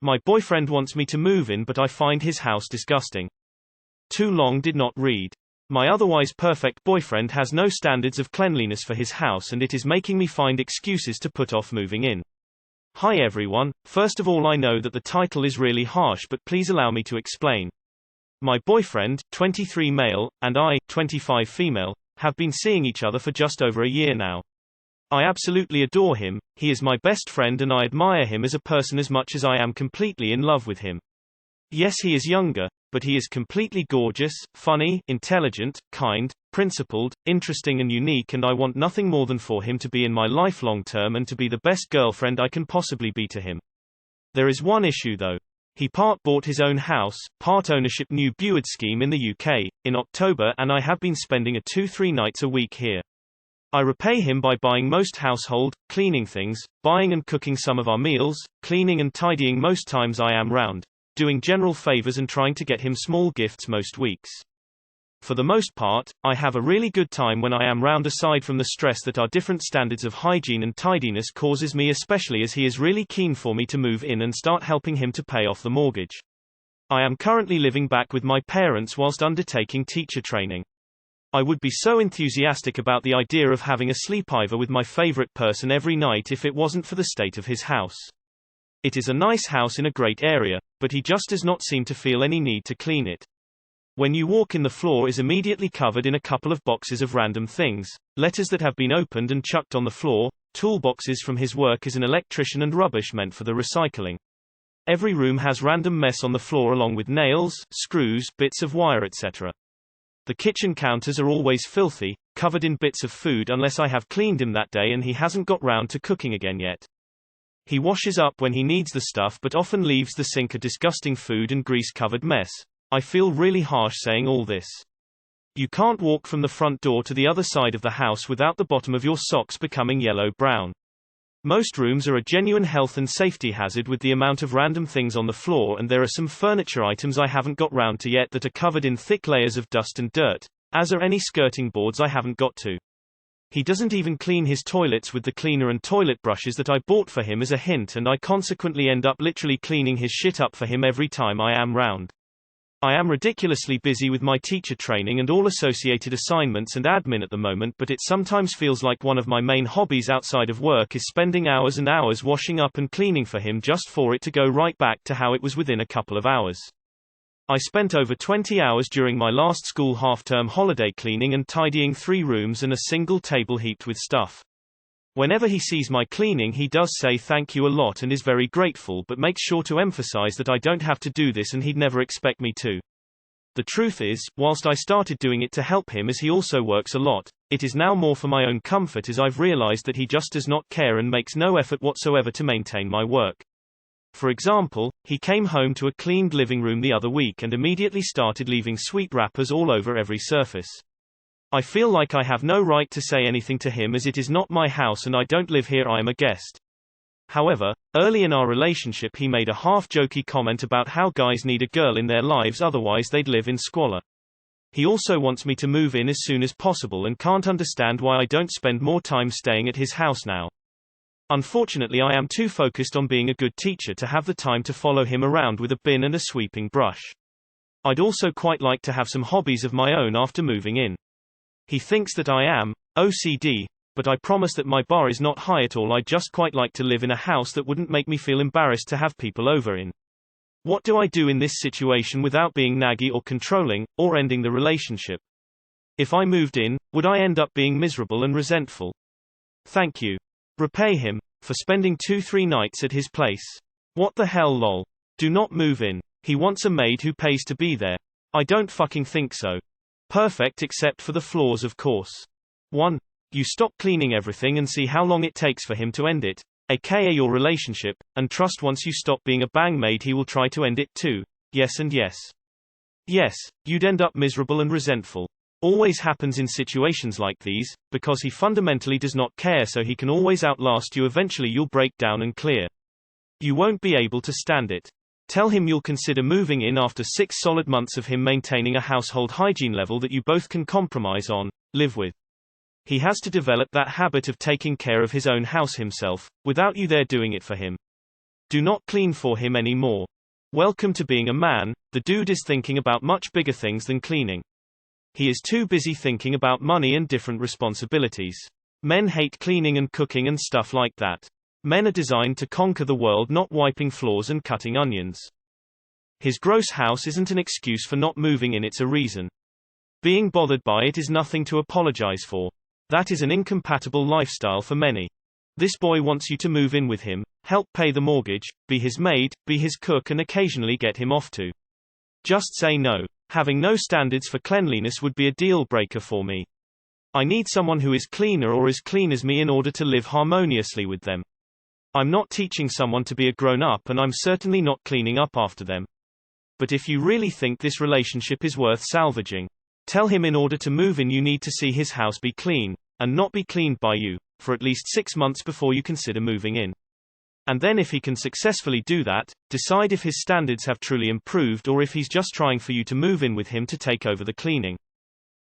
My boyfriend wants me to move in, but I find his house disgusting. Too long did not read. My otherwise perfect boyfriend has no standards of cleanliness for his house, and it is making me find excuses to put off moving in. Hi everyone, first of all I know that the title is really harsh, but please allow me to explain. My boyfriend, 23 male, and I, 25 female, have been seeing each other for just over a year now. I absolutely adore him, he is my best friend and I admire him as a person as much as I am completely in love with him. Yes, he is younger, but he is completely gorgeous, funny, intelligent, kind, principled, interesting and unique, and I want nothing more than for him to be in my life long term and to be the best girlfriend I can possibly be to him. There is one issue though. He part bought his own house, part ownership new Build scheme in the UK, in October, and I have been spending 2-3 nights a week here. I repay him by buying most household, cleaning things, buying and cooking some of our meals, cleaning and tidying most times I am round, doing general favors and trying to get him small gifts most weeks. For the most part, I have a really good time when I am round, aside from the stress that our different standards of hygiene and tidiness causes me, especially as he is really keen for me to move in and start helping him to pay off the mortgage. I am currently living back with my parents whilst undertaking teacher training. I would be so enthusiastic about the idea of having a sleepover with my favorite person every night if it wasn't for the state of his house. It is a nice house in a great area, but he just does not seem to feel any need to clean it. When you walk in, the floor is immediately covered in a couple of boxes of random things, letters that have been opened and chucked on the floor, toolboxes from his work as an electrician, and rubbish meant for the recycling. Every room has random mess on the floor along with nails, screws, bits of wire, etc. The kitchen counters are always filthy, covered in bits of food unless I have cleaned him that day and he hasn't got round to cooking again yet. He washes up when he needs the stuff but often leaves the sink a disgusting food and grease-covered mess. I feel really harsh saying all this. You can't walk from the front door to the other side of the house without the bottom of your socks becoming yellow-brown. Most rooms are a genuine health and safety hazard with the amount of random things on the floor, and there are some furniture items I haven't got round to yet that are covered in thick layers of dust and dirt, as are any skirting boards I haven't got to. He doesn't even clean his toilets with the cleaner and toilet brushes that I bought for him as a hint, and I consequently end up literally cleaning his shit up for him every time I am round. I am ridiculously busy with my teacher training and all associated assignments and admin at the moment, but it sometimes feels like one of my main hobbies outside of work is spending hours and hours washing up and cleaning for him just for it to go right back to how it was within a couple of hours. I spent over 20 hours during my last school half-term holiday cleaning and tidying 3 rooms and a single table heaped with stuff. Whenever he sees my cleaning, he does say thank you a lot and is very grateful, but makes sure to emphasize that I don't have to do this and he'd never expect me to. The truth is, whilst I started doing it to help him as he also works a lot, it is now more for my own comfort as I've realized that he just does not care and makes no effort whatsoever to maintain my work. For example, he came home to a cleaned living room the other week and immediately started leaving sweet wrappers all over every surface. I feel like I have no right to say anything to him as it is not my house and I don't live here, I am a guest. However, early in our relationship he made a half-jokey comment about how guys need a girl in their lives, otherwise they'd live in squalor. He also wants me to move in as soon as possible and can't understand why I don't spend more time staying at his house now. Unfortunately, I am too focused on being a good teacher to have the time to follow him around with a bin and a sweeping brush. I'd also quite like to have some hobbies of my own after moving in. He thinks that I am OCD, but I promise that my bar is not high at all. I just quite like to live in a house that wouldn't make me feel embarrassed to have people over in. What do I do in this situation without being naggy or controlling, or ending the relationship? If I moved in, would I end up being miserable and resentful? Thank you. Repay him for spending 2-3 nights at his place. What the hell lol. Do not move in. He wants a maid who pays to be there. I don't fucking think so. Perfect except for the flaws, of course. 1. You stop cleaning everything and see how long it takes for him to end it, aka your relationship, and trust once you stop being a bang maid he will try to end it too. Yes and yes. Yes, you'd end up miserable and resentful. Always happens in situations like these, because he fundamentally does not care, so he can always outlast you. Eventually you'll break down and clear. You won't be able to stand it. Tell him you'll consider moving in after 6 solid months of him maintaining a household hygiene level that you both can compromise on, live with. He has to develop that habit of taking care of his own house himself, without you there doing it for him. Do not clean for him anymore. Welcome to being a man. The dude is thinking about much bigger things than cleaning. He is too busy thinking about money and different responsibilities. Men hate cleaning and cooking and stuff like that. Men are designed to conquer the world, not wiping floors and cutting onions. His gross house isn't an excuse for not moving in, it's a reason. Being bothered by it is nothing to apologize for. That is an incompatible lifestyle for many. This boy wants you to move in with him, help pay the mortgage, be his maid, be his cook, and occasionally get him off too. Just say no. Having no standards for cleanliness would be a deal breaker for me. I need someone who is cleaner or as clean as me in order to live harmoniously with them. I'm not teaching someone to be a grown-up, and I'm certainly not cleaning up after them. But if you really think this relationship is worth salvaging, tell him in order to move in you need to see his house be clean, and not be cleaned by you, for at least 6 months before you consider moving in. And then if he can successfully do that, decide if his standards have truly improved or if he's just trying for you to move in with him to take over the cleaning.